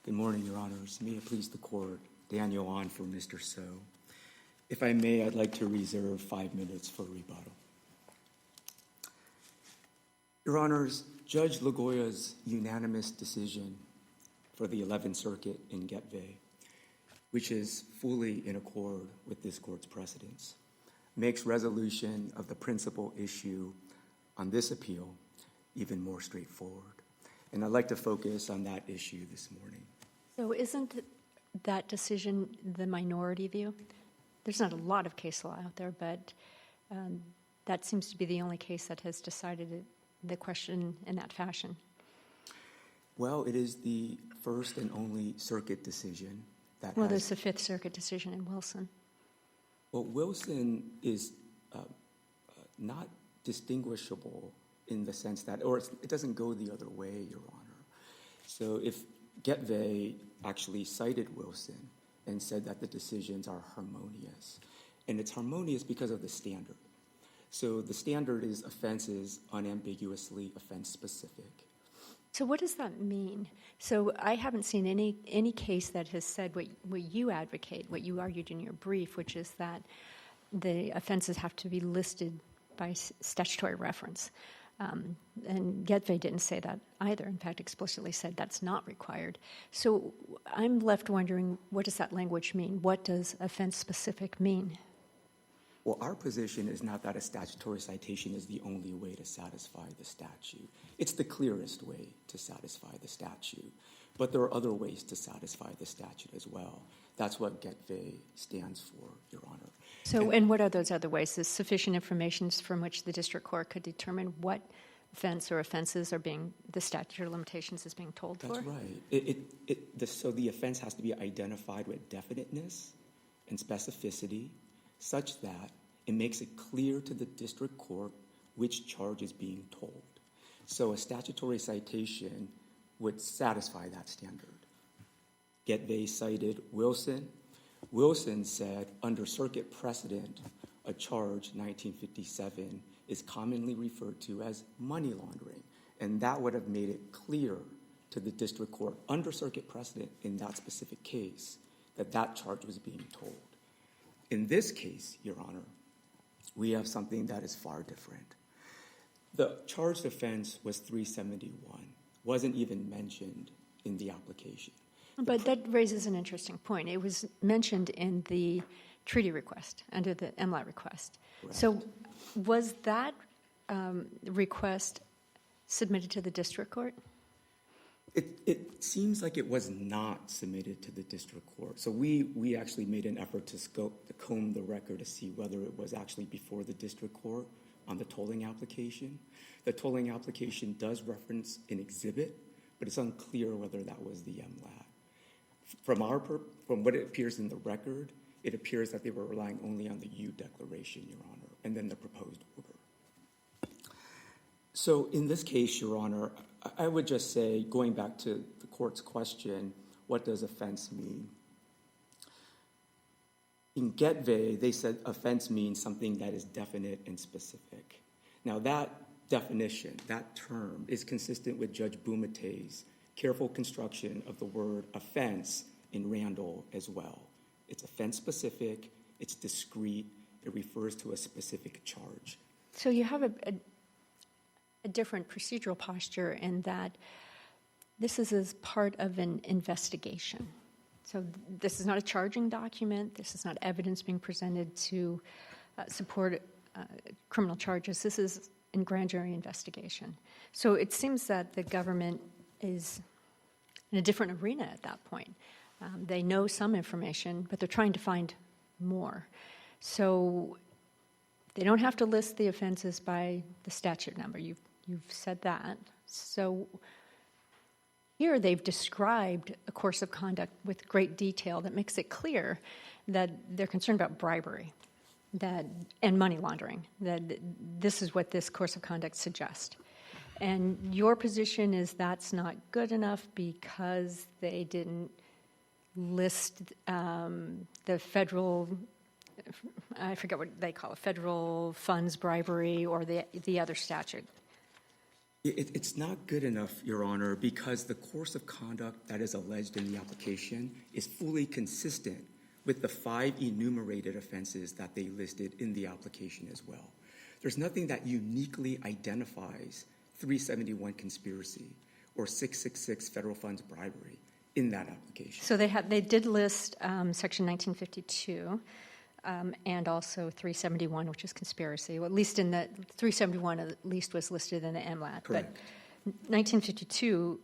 Good morning, Your Honors. May it please the Court, Daniel on for Mr. So. If I may, I'd like to reserve 5 minutes for rebuttal. Your Honors, Judge Lagoya's unanimous decision for the 11th Circuit in Getvey, which is fully in accord with this Court's precedents, makes resolution of the principal issue on this appeal even more straightforward. And I'd like to focus on that issue this morning. So isn't that decision the minority view? There's not a lot of case law out there, but that seems to be the only case that has decided the question in that fashion. Well, it is the first and only circuit decision that Well, there's the Fifth Circuit decision in Wilson. Well, Wilson is not distinguishable in the sense that, or it doesn't go the other way, Your Honor. So if Getvey actually cited Wilson and said that the decisions are harmonious, and it's harmonious because of the standard. So the standard is offenses unambiguously offense-specific. So what does that mean? So I haven't seen any case that has said what you advocate, what you argued in your brief, which is that the offenses have to be listed by statutory reference. And Getvey didn't say that either. In fact, explicitly said that's not required. So I'm left wondering, what does that language mean? What does offense-specific mean? Well, our position is not that a statutory citation is the only way to satisfy the statute. It's the clearest way to satisfy the statute. But there are other ways to satisfy the statute as well. That's what Getvey stands for, Your Honor. So, and what are those other ways? Is sufficient information from which the district court could determine what offense or offenses are the statute of limitations is being told for? That's right. So the offense has to be identified with definiteness and specificity such that it makes it clear to the district court which charge is being told. So a statutory citation would satisfy that standard. Getvey cited Wilson. Wilson said, under circuit precedent, a charge, 1957, is commonly referred to as money laundering. And that would have made it clear to the district court, under circuit precedent in that specific case, that that charge was being told. In this case, Your Honor, we have something that is far different. The charged offense was 371, wasn't even mentioned in the application. But that raises an interesting point. It was mentioned in the treaty request, under the MLAT request. Correct. So was that request submitted to the district court? It seems like it was not submitted to the district court. So we actually made an effort to comb the record to see whether it was actually before the district court on the tolling application. The tolling application does reference an exhibit, but it's unclear whether that was the MLAT. From what it appears in the record, it appears that they were relying only on the U declaration, Your Honor, and then the proposed order. So in this case, Your Honor, I would just say, going back to the court's question, what does offense mean? In Getvey, they said offense means something that is definite and specific. Now that definition, that term, is consistent with Judge Bumate's careful construction of the word offense in Randall as well. It's offense-specific, it's discrete, it refers to a specific charge. So you have a different procedural posture in that this is as part of an investigation. So this is not a charging document, this is not evidence being presented to support criminal charges. This is in grand jury investigation. So it seems that the government is in a different arena at that point. They know some information, but they're trying to find more. So they don't have to list the offenses by the statute number. You've said that. So here they've described a course of conduct with great detail that makes it clear that they're concerned about bribery and money laundering, that this is what this course of conduct suggests. And your position is that's not good enough because they didn't list the federal, I forget what they call it, federal funds bribery or the other statute. It's not good enough, Your Honor, because the course of conduct that is alleged in the application is fully consistent with the 5 enumerated offenses that they listed in the application as well. There's nothing that uniquely identifies 371 conspiracy or 666 federal funds bribery in that application. So they did list Section 1952 and also 371, which is conspiracy. Well, at least in the 371, at least was listed in the MLAT. Correct. But 1952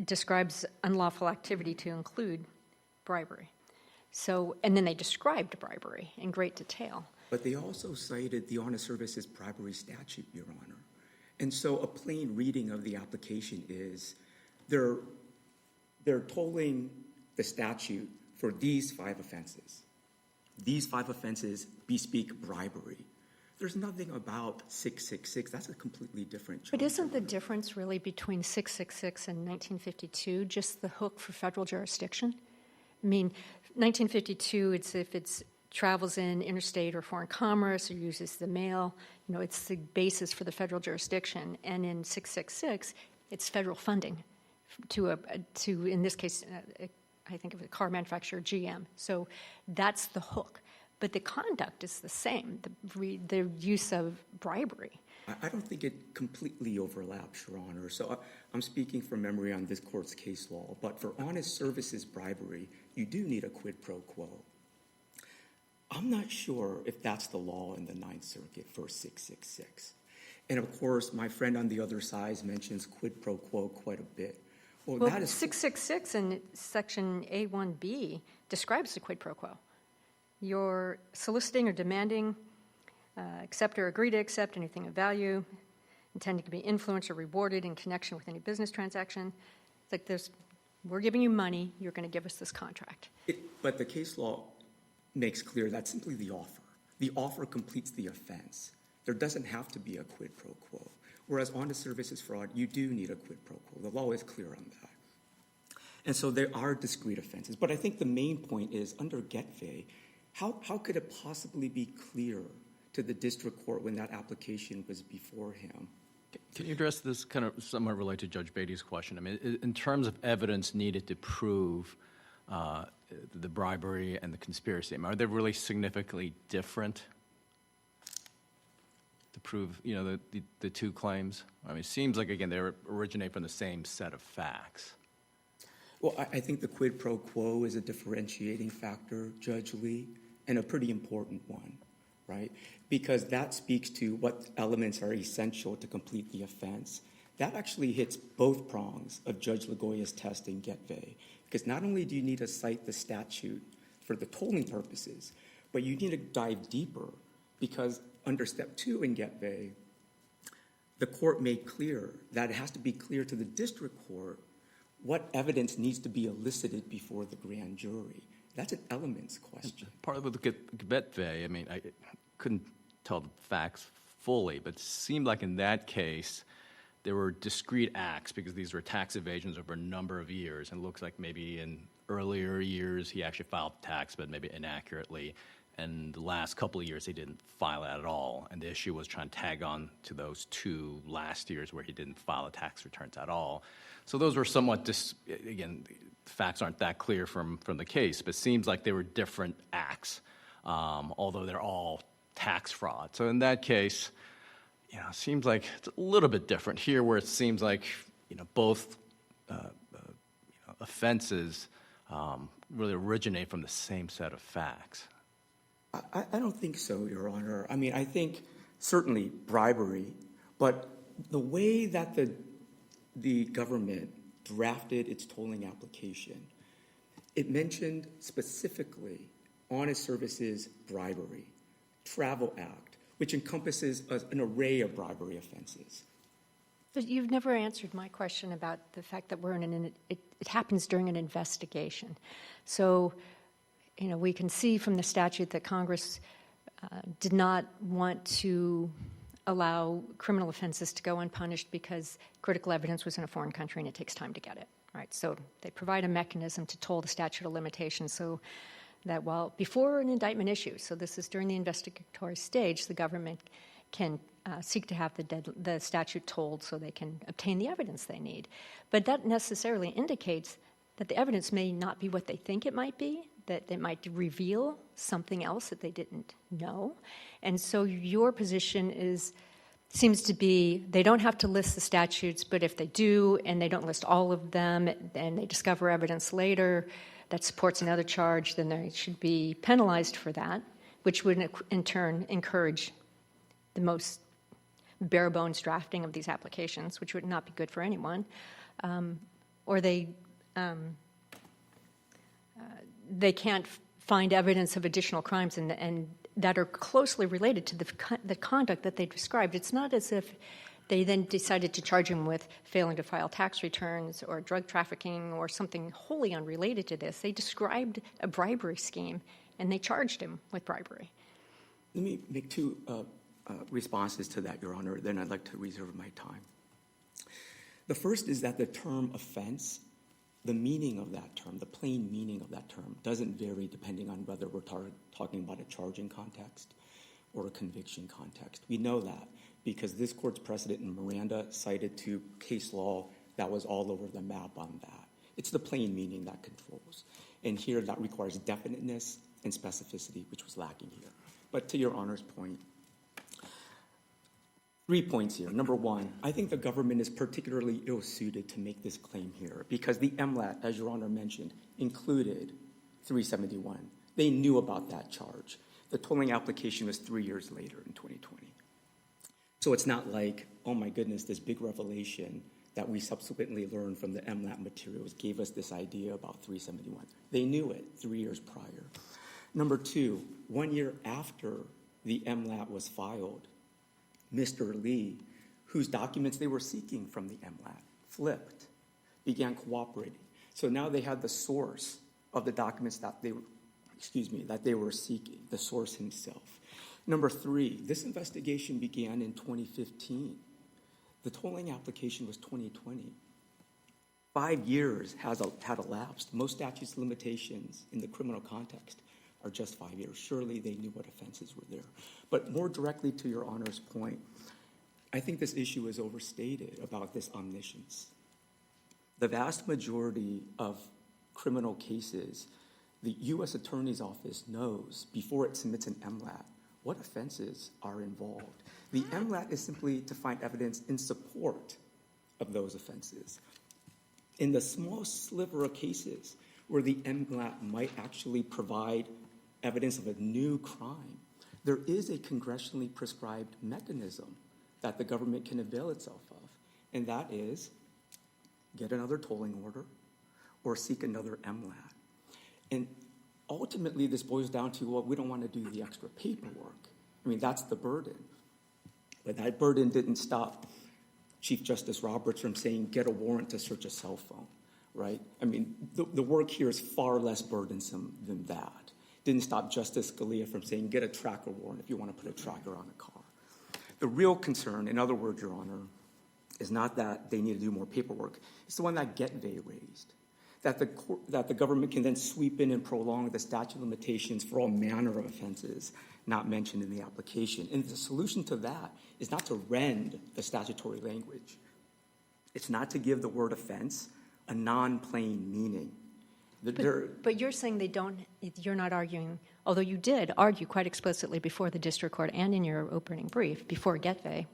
describes unlawful activity to include bribery. So, and then they described bribery in great detail. But they also cited the Honest Services bribery statute, Your Honor. And so a plain reading of the application is they're tolling the statute for these 5 offenses. These 5 offenses bespeak bribery. There's nothing about 666. That's a completely different charge. But isn't the difference really between 666 and 1952 just the hook for federal jurisdiction? I mean, 1952, it's if it's travels in interstate or foreign commerce or uses the mail, it's the basis for the federal jurisdiction. And in 666, it's federal funding to in this case, I think of a car manufacturer, GM. So that's the hook. But the conduct is the same, the use of bribery. I don't think it completely overlaps, Your Honor. So I'm speaking from memory on this court's case law. But for honest services bribery, you do need a quid pro quo. I'm not sure if that's the law in the Ninth Circuit for 666. And of course, my friend on the other side mentions quid pro quo quite a bit. Well, that is 666 in Section A1B describes the quid pro quo. You're soliciting or demanding, accept or agree to accept anything of value, intending to be influenced or rewarded in connection with any business transaction. It's like this, we're giving you money, you're going to give us this contract. But the case law makes clear that's simply the offer. The offer completes the offense. There doesn't have to be a quid pro quo. Whereas honest services fraud, you do need a quid pro quo. The law is clear on that. And so there are discrete offenses. But I think the main point is under Getvey, how could it possibly be clear to the district court when that application was before him? Can you address this kind of somewhat related to Judge Beatty's question? I mean, in terms of evidence needed to prove the bribery and the conspiracy, are they really significantly different to prove, the 2 claims? I mean, it seems like, again, they originate from the same set of facts. Well, I think the quid pro quo is a differentiating factor, Judge Lee, and a pretty important one, right? Because that speaks to what elements are essential to complete the offense. That actually hits both prongs of Judge Lagoya's test in Getvey. Because not only do you need to cite the statute for the tolling purposes, but you need to dive deeper because under Step 2 in Getvey, the court made clear that it has to be clear to the district court what evidence needs to be elicited before the grand jury. That's an elements question. Part of the Getvey, I mean, I couldn't tell the facts fully, but it seemed like in that case, there were discrete acts because these were tax evasions over a number of years. And it looks like maybe in earlier years, he actually filed tax, but maybe inaccurately. And the last couple of years, he didn't file it at all. And the issue was trying to tag on to those 2 last years where he didn't file the tax returns at all. So those were somewhat, again, the facts aren't that clear from the case, but it seems like they were different acts, although they're all tax fraud. So in that case, it seems like it's a little bit different here where it seems like, both offenses really originate from the same set of facts. I don't think so, Your Honor. I mean, I think certainly bribery, but the way that the government drafted its tolling application, it mentioned specifically honest services bribery, Travel Act, which encompasses an array of bribery offenses. But you've never answered my question about the fact that it happens during an investigation. So, we can see from the statute that Congress did not want to allow criminal offenses to go unpunished because critical evidence was in a foreign country and it takes time to get it, right? So they provide a mechanism to toll the statute of limitations so that before an indictment issues, so this is during the investigatory stage, the government can seek to have the statute told so they can obtain the evidence they need. But that necessarily indicates that the evidence may not be what they think it might be, that it might reveal something else that they didn't know. And so your position seems to be they don't have to list the statutes, but if they do and they don't list all of them and they discover evidence later that supports another charge, then they should be penalized for that, which would in turn encourage the most bare bones drafting of these applications, which would not be good for anyone. Or they can't find evidence of additional crimes and that are closely related to the conduct that they described. It's not as if they then decided to charge him with failing to file tax returns or drug trafficking or something wholly unrelated to this. They described a bribery scheme, and they charged him with bribery. Let me make two responses to that, Your Honor, then I'd like to reserve my time. The first is that the term offense, the meaning of that term, the plain meaning of that term, doesn't vary depending on whether we're talking about a charging context or a conviction context. We know that because this court's precedent in Miranda cited to case law that was all over the map on that. It's the plain meaning that controls. And here that requires definiteness and specificity, which was lacking here. But to Your Honor's point, 3 points here. Number one, I think the government is particularly ill-suited to make this claim here because the MLAT, as Your Honor mentioned, included 371. They knew about that charge. The tolling application was 3 years later in 2020. So it's not like, oh my goodness, this big revelation that we subsequently learned from the MLAT materials gave us this idea about 371. They knew it 3 years prior. Number two, 1 year after the MLAT was filed, Mr. Lee, whose documents they were seeking from the MLAT, flipped, began cooperating. So now they had the source of the documents that they were seeking, the source himself. Number three, this investigation began in 2015. The tolling application was 2020. 5 years had elapsed. Most statutes of limitations in the criminal context are just 5 years. Surely they knew what offenses were there. But more directly to Your Honor's point, I think this issue is overstated about this omniscience. The vast majority of criminal cases, the U.S. Attorney's Office knows before it submits an MLAT what offenses are involved. The MLAT is simply to find evidence in support of those offenses. In the small sliver of cases where the MLAT might actually provide evidence of a new crime, there is a congressionally prescribed mechanism that the government can avail itself of, and that is get another tolling order or seek another MLAT. And ultimately, this boils down to, well, we don't want to do the extra paperwork. I mean, that's the burden. But that burden didn't stop Chief Justice Roberts from saying, get a warrant to search a cell phone, right? I mean, the work here is far less burdensome than that. Didn't stop Justice Scalia from saying, get a tracker warrant if you want to put a tracker on a car. The real concern, in other words, Your Honor, is not that they need to do more paperwork. It's the one that Getvey raised, that the government can then sweep in and prolong the statute of limitations for all manner of offenses not mentioned in the application. And the solution to that is not to rend the statutory language. It's not to give the word offense a non-plain meaning. But you're saying you're not arguing, although you did argue quite explicitly before the district court and in your opening brief, before Getvey,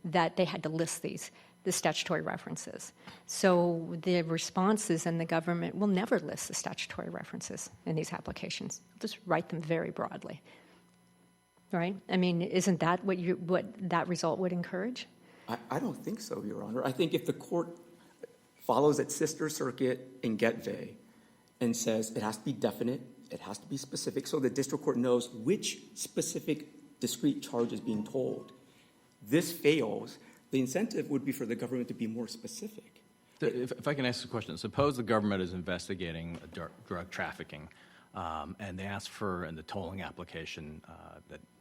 that they had to list the statutory references. So the responses and the government will never list the statutory references in these applications. Just write them very broadly, right? I mean, isn't that what that result would encourage? I don't think so, Your Honor. I think if the court follows its sister circuit in Getvey and says it has to be definite, it has to be specific, so the district court knows which specific discrete charge is being told, this fails, the incentive would be for the government to be more specific. If I can ask a question, suppose the government is investigating drug trafficking, and they ask for in the tolling application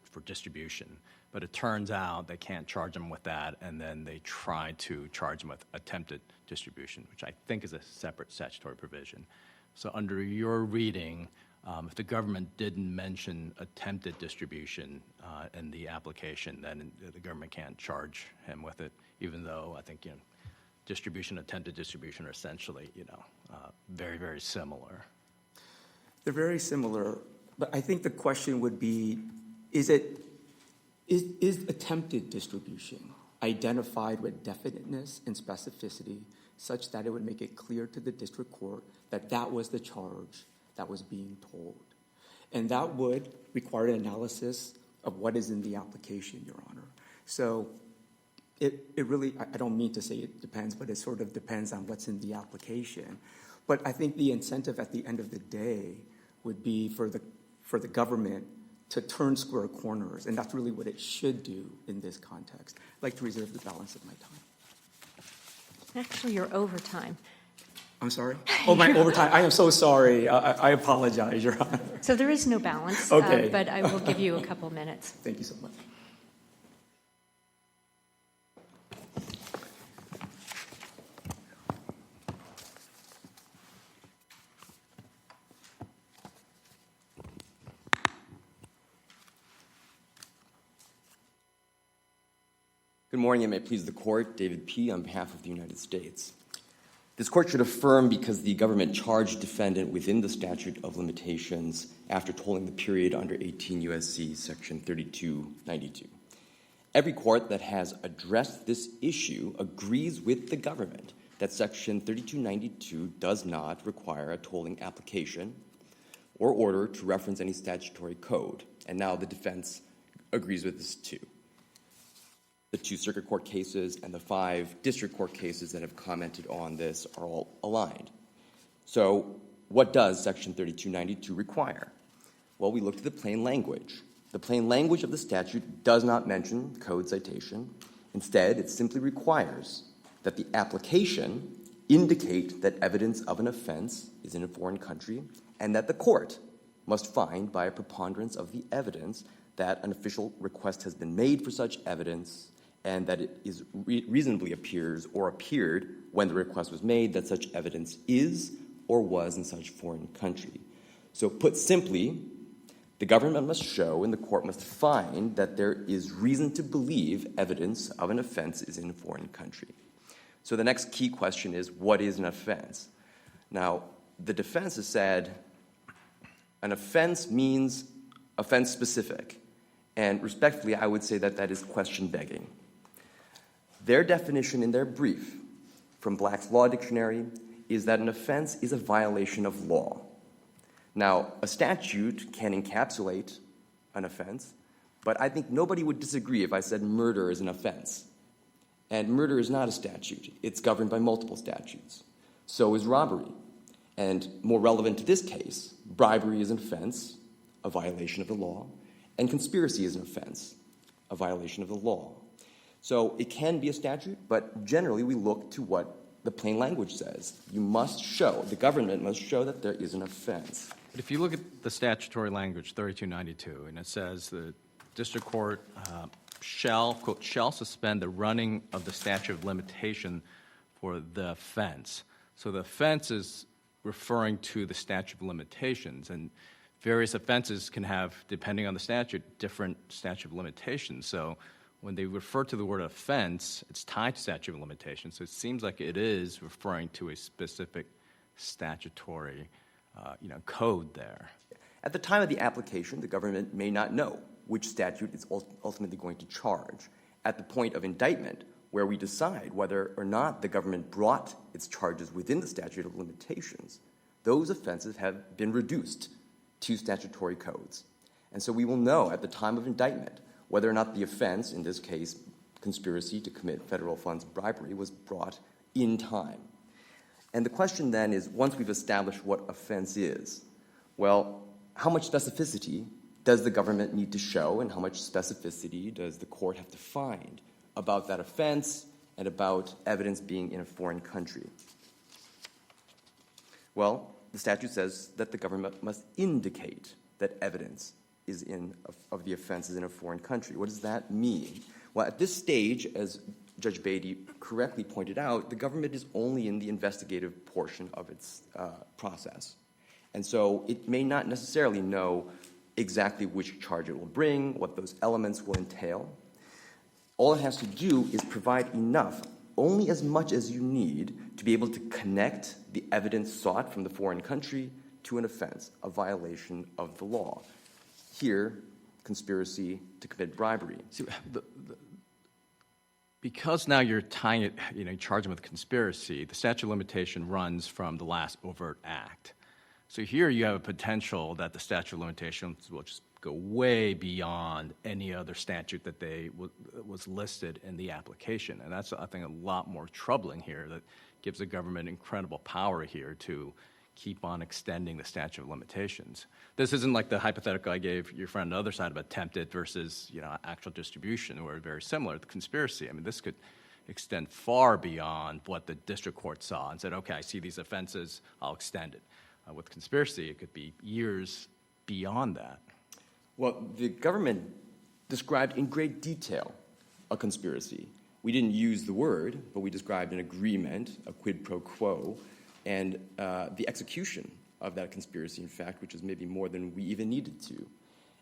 for distribution, but it turns out they can't charge them with that, and then they try to charge them with attempted distribution, which I think is a separate statutory provision. So under your reading, If the government didn't mention attempted distribution in the application, then the government can't charge him with it, even though I think, distribution, attempted distribution are essentially, very, very similar. They're very similar, but I think the question would be, is attempted distribution identified with definiteness and specificity such that it would make it clear to the district court that that was the charge that was being told? And that would require an analysis of what is in the application, Your Honor. So it really, I don't mean to say it depends, but it sort of depends on what's in the application. But I think the incentive at the end of the day would be for the government to turn square corners, and that's really what it should do in this context. I'd like to reserve the balance of my time. Actually, you're over time. I'm sorry? Oh, my overtime. I am so sorry. I apologize, Your Honor. So there is no balance, Okay. but I will give you a couple minutes. Thank you so much. Good morning, and may it please the Court. David P. on behalf of the United States. This Court should affirm because the government charged defendant within the statute of limitations after tolling the period under 18 U.S.C. Section 3292. Every court that has addressed this issue agrees with the government that Section 3292 does not require a tolling application or order to reference any statutory code, and now the defense agrees with this too. The 2 circuit court cases and the 5 district court cases that have commented on this are all aligned. So what does Section 3292 require? Well, we look to the plain language. The plain language of the statute does not mention code citation. Instead, it simply requires that the application indicate that evidence of an offense is in a foreign country and that the court must find by a preponderance of the evidence that an official request has been made for such evidence and that it is reasonably appears or appeared when the request was made that such evidence is or was in such foreign country. So put simply, the government must show and the court must find that there is reason to believe evidence of an offense is in a foreign country. So the next key question is, what is an offense? Now, the defense has said an offense means offense specific. And respectfully, I would say that that is question begging. Their definition in their brief from Black's Law Dictionary is that an offense is a violation of law. Now, a statute can encapsulate an offense, but I think nobody would disagree if I said murder is an offense. And murder is not a statute. It's governed by multiple statutes. So is robbery. And more relevant to this case, bribery is an offense, a violation of the law, and conspiracy is an offense, a violation of the law. So it can be a statute, but generally we look to what the plain language says. You must show, the government must show that there is an offense. But if you look at the statutory language, 3292, and it says the district court shall, quote, shall suspend the running of the statute of limitation for the offense. So the offense is referring to the statute of limitations, and various offenses can have, depending on the statute, different statute of limitations. So when they refer to the word offense, it's tied to statute of limitations. So it seems like it is referring to a specific statutory code there. At the time of the application, the government may not know which statute it's ultimately going to charge. At the point of indictment, where we decide whether or not the government brought its charges within the statute of limitations, those offenses have been reduced to statutory codes. And so we will know at the time of indictment whether or not the offense, in this case, conspiracy to commit federal funds bribery, was brought in time. And the question then is, once we've established what offense is, well, how much specificity does the government need to show, and how much specificity does the court have to find about that offense and about evidence being in a foreign country? Well, the statute says that the government must indicate that evidence is of the offense is in a foreign country. What does that mean? Well, at this stage, as Judge Beatty correctly pointed out, the government is only in the investigative portion of its process. And so it may not necessarily know exactly which charge it will bring, what those elements will entail. All it has to do is provide enough, only as much as you need, to be able to connect the evidence sought from the foreign country to an offense, a violation of the law. Here, conspiracy to commit bribery. See, because now you're tying it, charging with conspiracy, the statute of limitation runs from the last overt act. So here you have a potential that the statute of limitations will just go way beyond any other statute that was listed in the application. And that's, I think, a lot more troubling here, that gives the government incredible power here to keep on extending the statute of limitations. This isn't like the hypothetical I gave your friend on the other side of attempted versus actual distribution, where very similar. The conspiracy, I mean, this could extend far beyond what the district court saw and said, okay, I see these offenses, I'll extend it. With conspiracy, it could be years beyond that. Well, the government described in great detail a conspiracy. We didn't use the word, but we described an agreement, a quid pro quo, and the execution of that conspiracy, in fact, which is maybe more than we even needed to.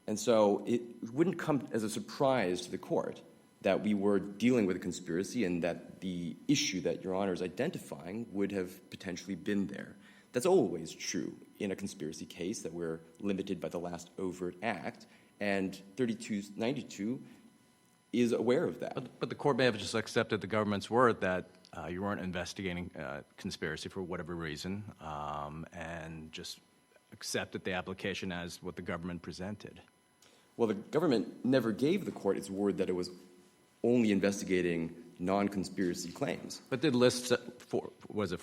And so it wouldn't come as a surprise to the court that we were dealing with a conspiracy and that the issue that Your Honor is identifying would have potentially been there. That's always true in a conspiracy case, that we're limited by the last overt act, and 3292 is aware of that. But the court may have just accepted the government's word that you weren't investigating conspiracy for whatever reason, and just accepted the application as what the government presented. Well, the government never gave the court its word that it was only investigating non-conspiracy claims. But did list, 4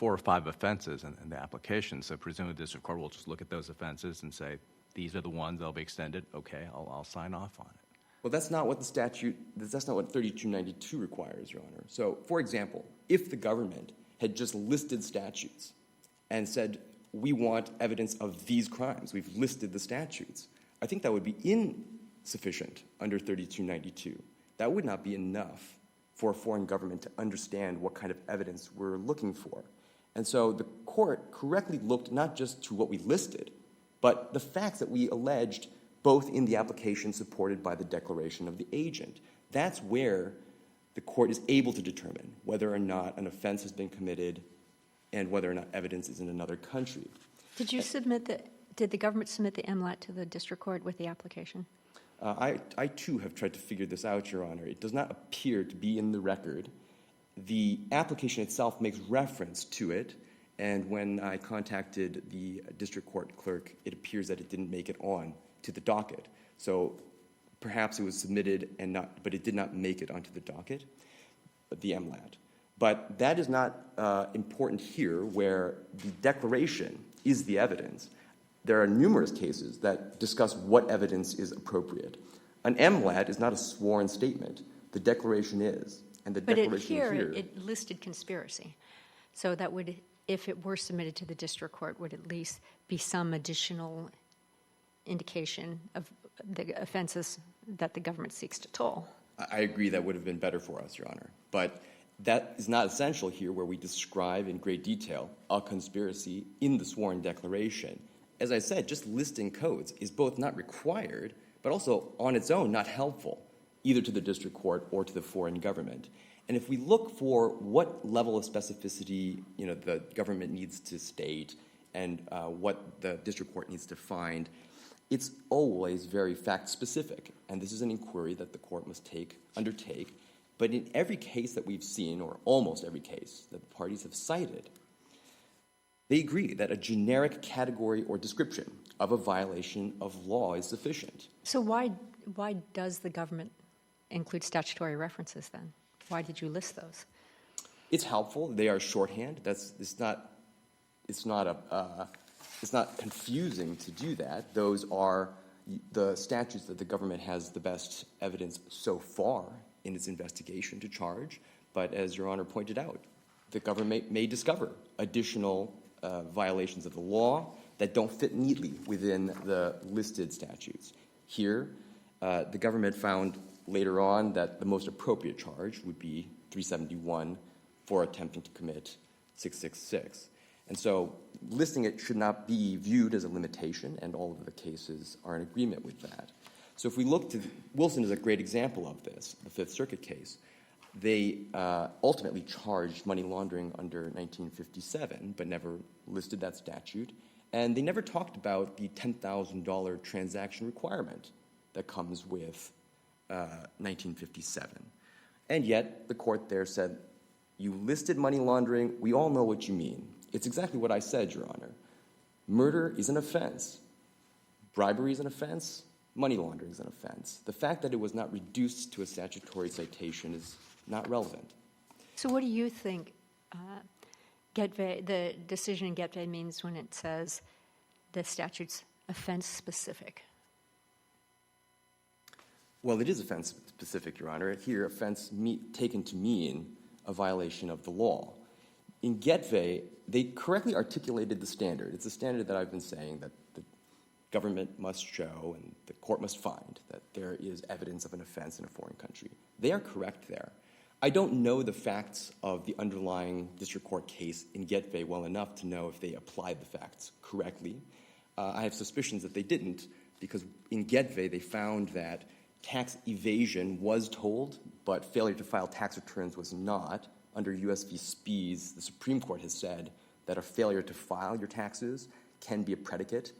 or 5 offenses in the application, so presumably the district court will just look at those offenses and say, these are the ones that'll be extended, okay, I'll sign off on it. Well, that's not what the statute, that's not what 3292 requires, Your Honor. So, for example, if the government had just listed statutes and said, we want evidence of these crimes, we've listed the statutes, I think that would be insufficient under 3292. That would not be enough for a foreign government to understand what kind of evidence we're looking for. And so the court correctly looked not just to what we listed, but the facts that we alleged both in the application supported by the declaration of the agent. That's where the court is able to determine whether or not an offense has been committed and whether or not evidence is in another country. Did the government submit the MLAT to the district court with the application? I too have tried to figure this out, Your Honor. It does not appear to be in the record. The application itself makes reference to it, and when I contacted the district court clerk, it appears that it didn't make it on to the docket. So perhaps it was submitted but it did not make it onto the docket, the MLAT. But that is not important here, where the declaration is the evidence. There are numerous cases that discuss what evidence is appropriate. An MLAT is not a sworn statement. The declaration is. And the declaration here, it listed conspiracy. So that would, if it were submitted to the district court, would at least be some additional indication of the offenses that the government seeks to toll. I agree that would have been better for us, Your Honor. But that is not essential here, where we describe in great detail a conspiracy in the sworn declaration. As I said, just listing codes is both not required, but also on its own not helpful, either to the district court or to the foreign government. And if we look for what level of specificity the government needs to state and what the district court needs to find, it's always very fact-specific. And this is an inquiry that the court must undertake. But in every case that we've seen, or almost every case that the parties have cited, they agree that a generic category or description of a violation of law is sufficient. So why does the government include statutory references then? Why did you list those? It's helpful. They are shorthand. It's not confusing to do that. Those are the statutes that the government has the best evidence so far in its investigation to charge. But as Your Honor pointed out, the government may discover additional violations of the law that don't fit neatly within the listed statutes. Here, the government found later on that the most appropriate charge would be 371 for attempting to commit 666. And so listing it should not be viewed as a limitation, and all of the cases are in agreement with that. So if we look to Wilson is a great example of this, the Fifth Circuit case. They ultimately charged money laundering under 1957, but never listed that statute. And they never talked about the $10,000 transaction requirement that comes with 1957. And yet, the court there said, you listed money laundering, we all know what you mean. It's exactly what I said, Your Honor. Murder is an offense. Bribery is an offense. Money laundering is an offense. The fact that it was not reduced to a statutory citation is not relevant. So what do you think the decision in Getvey means when it says the statute's offense-specific? Well, it is offense-specific, Your Honor. Here, offense taken to mean a violation of the law. In Getvey, they correctly articulated the standard. It's a standard that I've been saying that the government must show and the court must find that there is evidence of an offense in a foreign country. They are correct there. I don't know the facts of the underlying district court case in Getvey well enough to know if they applied the facts correctly. I have suspicions that they didn't, because in Getvey they found that tax evasion was told, but failure to file tax returns was not. Under U.S. v. Spies, the Supreme Court has said that a failure to file your taxes can be a predicate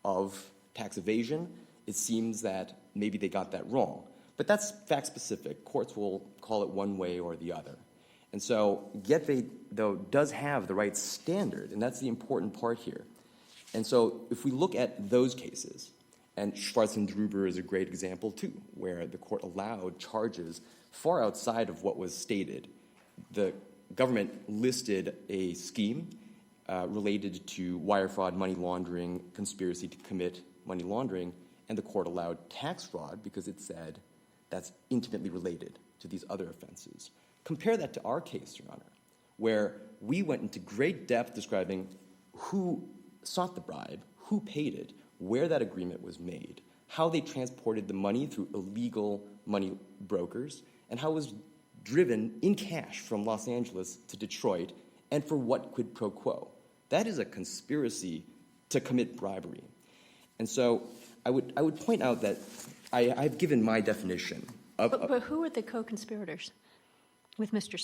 of tax evasion. It seems that maybe they got that wrong. But that's fact-specific. Courts will call it one way or the other. And so Getvey, though, does have the right standard, and that's the important part here. And so if we look at those cases, and Schwarz and Druber is a great example, too, where the court allowed charges far outside of what was stated. The government listed a scheme related to wire fraud, money laundering, conspiracy to commit money laundering, and the court allowed tax fraud because it said that's intimately related to these other offenses. Compare that to our case, Your Honor, where we went into great depth describing who sought the bribe, who paid it, where that agreement was made, how they transported the money through illegal money brokers, and how it was driven in cash from Los Angeles to Detroit, and for what quid pro quo. That is a conspiracy to commit bribery. And so I would point out that I've given my definition of... But who are the co-conspirators with Mr.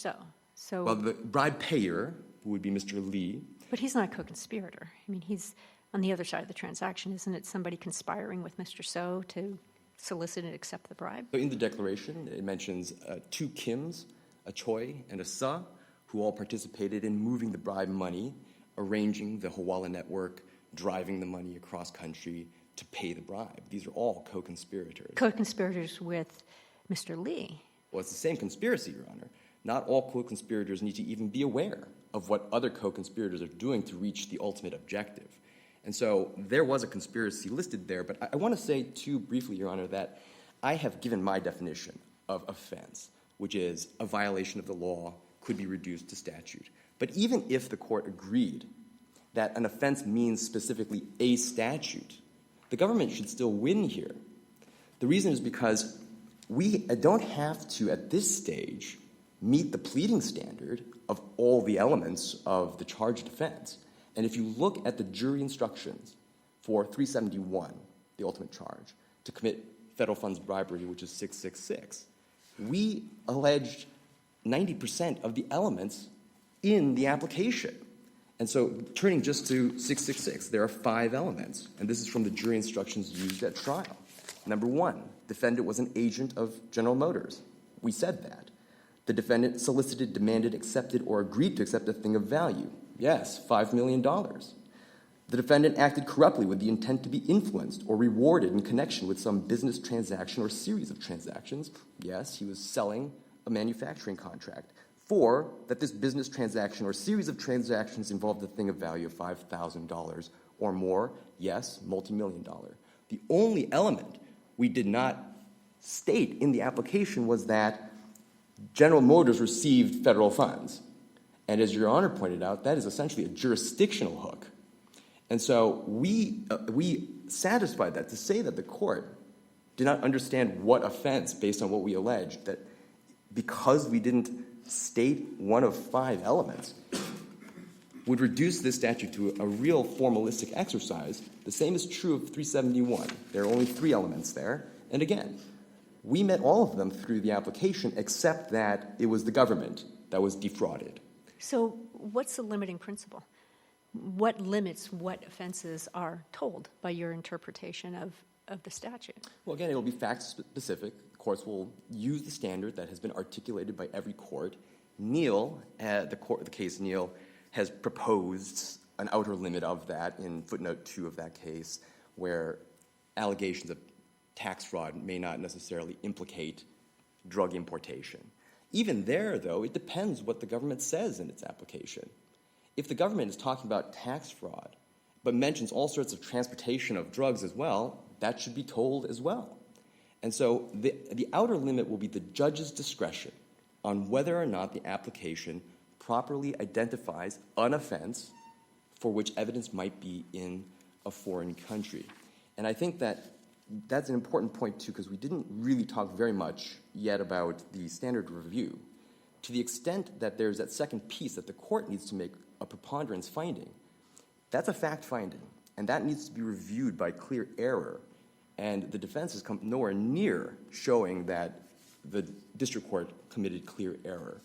So? Well, the bribe payer, who would be Mr. Lee. But he's not a co-conspirator. I mean, he's on the other side of the transaction. Isn't it somebody conspiring with Mr. So to solicit and accept the bribe? So in the declaration, it mentions two Kims, a Choi and a Sa, who all participated in moving the bribe money, arranging the Hawala network, driving the money across country to pay the bribe. These are all co-conspirators. Co-conspirators with Mr. Lee. Well, it's the same conspiracy, Your Honor. Not all co-conspirators need to even be aware of what other co-conspirators are doing to reach the ultimate objective. And so there was a conspiracy listed there, but I want to say, too, briefly, Your Honor, that I have given my definition of offense, which is a violation of the law could be reduced to statute. But even if the court agreed that an offense means specifically a statute, the government should still win here. The reason is because we don't have to, at this stage, meet the pleading standard of all the elements of the charged offense. And if you look at the jury instructions for 371, the ultimate charge, to commit federal funds bribery, which is 666, we alleged 90% of the elements in the application. And so turning just to 666, there are 5 elements, and this is from the jury instructions used at trial. Number 1, defendant was an agent of General Motors. We said that. The defendant solicited, demanded, accepted, or agreed to accept a thing of value. Yes, $5 million. The defendant acted corruptly with the intent to be influenced or rewarded in connection with some business transaction or series of transactions. Yes, he was selling a manufacturing contract. 4, that this business transaction or series of transactions involved a thing of value of $5,000 or more. Yes, multi-million-dollar. The only element we did not state in the application was that General Motors received federal funds. And as Your Honor pointed out, that is essentially a jurisdictional hook. And so we satisfied that to say that the court did not understand what offense, based on what we alleged, that because we didn't state one of 5 elements, would reduce this statute to a real formalistic exercise. The same is true of 371. There are only 3 elements there. And again, we met all of them through the application, except that it was the government that was defrauded. So what's the limiting principle? What limits what offenses are told by your interpretation of the statute? Well, again, it will be fact-specific. Courts will use the standard that has been articulated by every court. Neal, the case Neal, has proposed an outer limit of that in footnote 2 of that case, where allegations of tax fraud may not necessarily implicate drug importation. Even there, though, it depends what the government says in its application. If the government is talking about tax fraud, but mentions all sorts of transportation of drugs as well, that should be told as well. And so the outer limit will be the judge's discretion on whether or not the application properly identifies an offense for which evidence might be in a foreign country. And I think that that's an important point, too, because we didn't really talk very much yet about the standard review. To the extent that there's that second piece that the court needs to make a preponderance finding, that's a fact finding, and that needs to be reviewed by clear error. And the defense has come nowhere near showing that the district court committed clear error.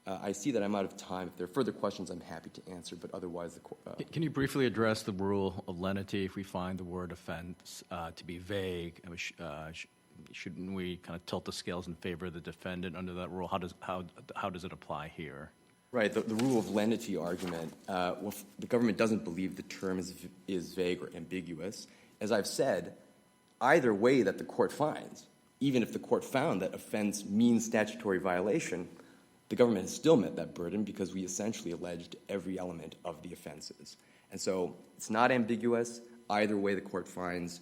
I see that I'm out of time. If there are further questions, I'm happy to answer, but otherwise the court... Can you briefly address the rule of lenity if we find the word offense to be vague? Shouldn't we kind of tilt the scales in favor of the defendant under that rule? How does it apply here? Right, the rule of lenity argument, well, the government doesn't believe the term is vague or ambiguous. As I've said, either way that the court finds, even if the court found that offense means statutory violation, the government has still met that burden because we essentially alleged every element of the offenses. And so it's not ambiguous. Either way the court finds,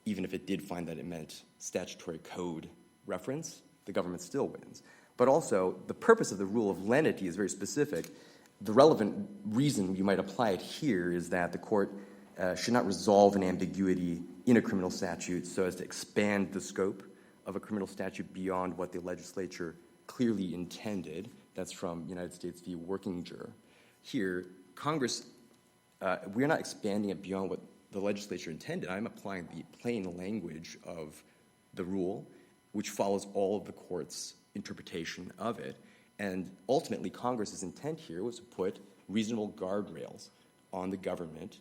even if it did find that it meant statutory code reference, the government still wins. But also, the purpose of the rule of lenity is very specific. The relevant reason you might apply it here is that the court should not resolve an ambiguity in a criminal statute so as to expand the scope of a criminal statute beyond what the legislature clearly intended. That's from United States v. Workinger. Here, Congress, we're not expanding it beyond what the legislature intended. I'm applying the plain language of the rule, which follows all of the court's interpretation of it. And ultimately, Congress's intent here was to put reasonable guardrails on the government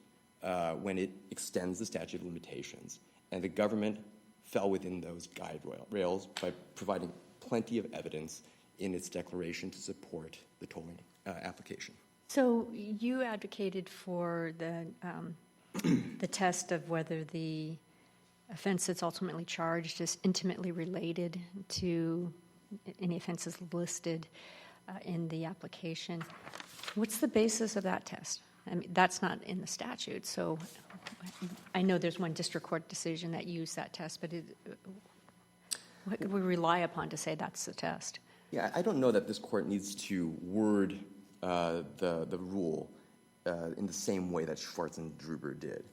when it extends the statute of limitations. And the government fell within those guide rails by providing plenty of evidence in its declaration to support the tolling application. So you advocated for the test of whether the offense that's ultimately charged is intimately related to any offenses listed in the application. What's the basis of that test? I mean, that's not in the statute, so I know there's one district court decision that used that test, but what could we rely upon to say that's the test? Yeah, I don't know that this court needs to word the rule in the same way that Schwartz and Druber did.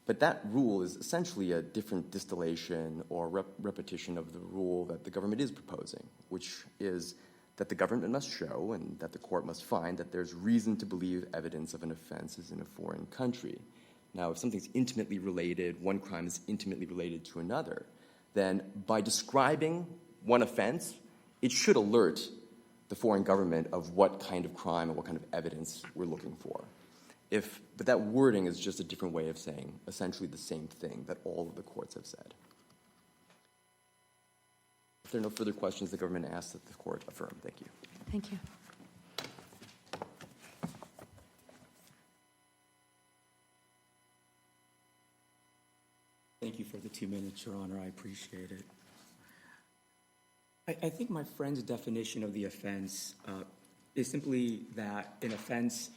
But that rule is essentially a different distillation or repetition of the rule that the government is proposing, which is that the government must show and that the court must find that there's reason to believe evidence of an offense is in a foreign country. Now, if something's intimately related, one crime is intimately related to another, then by describing one offense, it should alert the foreign government of what kind of crime and what kind of evidence we're looking for. But that wording is just a different way of saying essentially the same thing that all of the courts have said. If there are no further questions, the government asks that the court affirm. Thank you. Thank you. Thank you for the 2 minutes, Your Honor. I appreciate it. I think my friend's definition of the offense is simply that an offense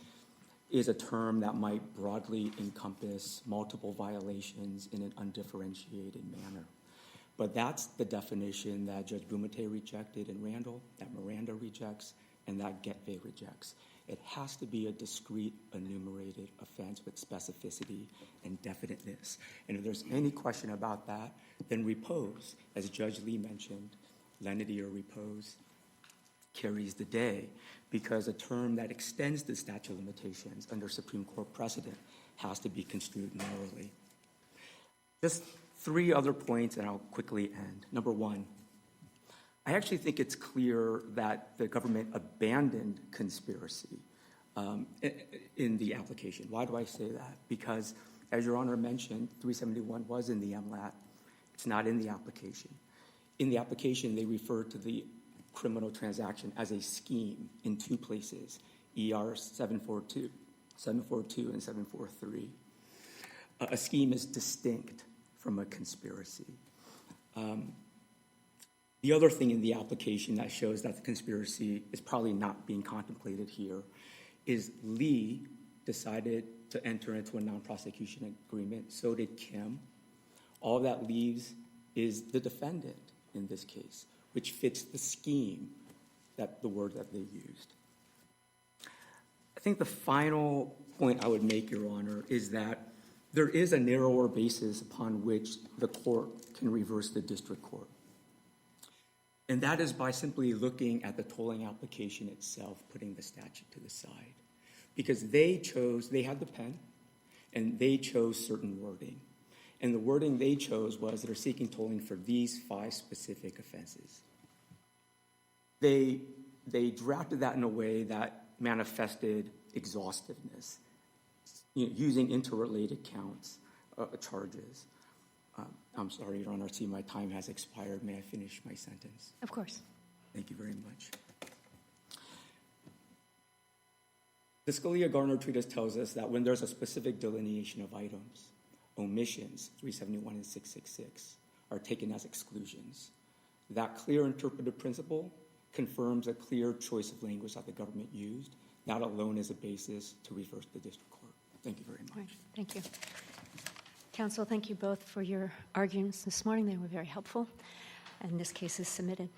is a term that might broadly encompass multiple violations in an undifferentiated manner. But that's the definition that Judge Bumate rejected in Randall, that Miranda rejects, and that Getve rejects. It has to be a discrete, enumerated offense with specificity and definiteness. And if there's any question about that, then repose, as Judge Lee mentioned, lenity or repose carries the day, because a term that extends the statute of limitations under Supreme Court precedent has to be construed narrowly. Just 3 other points, and I'll quickly end. Number 1, I actually think it's clear that the government abandoned conspiracy in the application. Why do I say that? Because, as Your Honor mentioned, 371 was in the MLAT. It's not in the application. In the application, they refer to the criminal transaction as a scheme in 2 places, ER 742 and 743. A scheme is distinct from a conspiracy. The other thing in the application that shows that the conspiracy is probably not being contemplated here is Lee decided to enter into a non-prosecution agreement. So did Kim. All that leaves is the defendant in this case, which fits the scheme, that the word that they used. I think the final point I would make, Your Honor, is that there is a narrower basis upon which the court can reverse the district court. And that is by simply looking at the tolling application itself, putting the statute to the side. Because they had the pen, and they chose certain wording. And the wording they chose was they're seeking tolling for these 5 specific offenses. They drafted that in a way that manifested exhaustiveness, using interrelated counts, charges. I'm sorry, Your Honor, I see my time has expired. May I finish my sentence? Of course. Thank you very much. The Scalia-Garner Treatise tells us that when there's a specific delineation of items, omissions, 371 and 666, are taken as exclusions. That clear interpretive principle confirms a clear choice of language that the government used. That alone is a basis to reverse the district court. Thank you very much. All right, thank you. Counsel, thank you both for your arguments this morning. They were very helpful, and this case is submitted.